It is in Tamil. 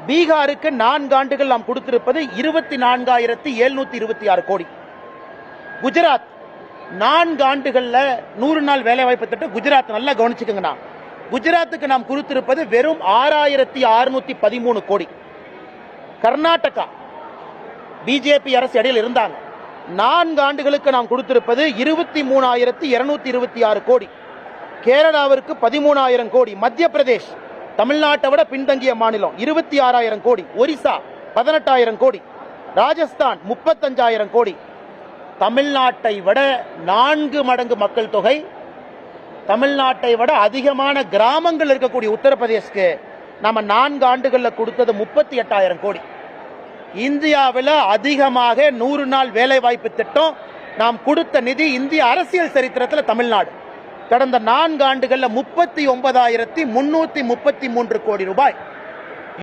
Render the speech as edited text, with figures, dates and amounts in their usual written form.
பீகாருக்கு 4 ஆண்டுகள் நாம் கொடுத்திருப்பது 24,726 கோடி. குஜராத் 4 ஆண்டுகள்ல 100 நாள் வேலைவாய்ப்பு திட்டம். குஜராத் நல்லா கவனிச்சுக்கங்கண்ணா. குஜராத்துக்கு நாம் கொடுத்திருப்பது வெறும் 6,613 கோடி. கர்நாடகா பிஜேபி அரசு இடையில் இருந்தாங்க. 4 ஆண்டுகளுக்கு நாம் கொடுத்திருப்பது 23,226 கோடி. கேரளாவிற்கு 13,000 கோடி. மத்திய பிரதேஷ் தமிழ்நாட்டை விட பின்தங்கிய மாநிலம் 26,000 கோடி. ஒரிசா 18,000 கோடி. ராஜஸ்தான் 35,000 கோடி. தமிழ்நாட்டை விட 4 மடங்கு மக்கள் தொகை, தமிழ்நாட்டை விட அதிகமான கிராமங்கள் இருக்கக்கூடிய உத்தரப்பிரதேஷ்க்கு நம்ம 4 ஆண்டுகளில் கொடுத்தது 38,000 கோடி. இந்தியாவில் அதிகமாக 100 நாள் வேலை வாய்ப்பு திட்டம் நாம் கொடுத்த நிதி இந்திய அரசியல் சரித்திரத்தில் தமிழ்நாடு. கடந்த 4 ஆண்டுகளில் 39,333 கோடி ரூபாய்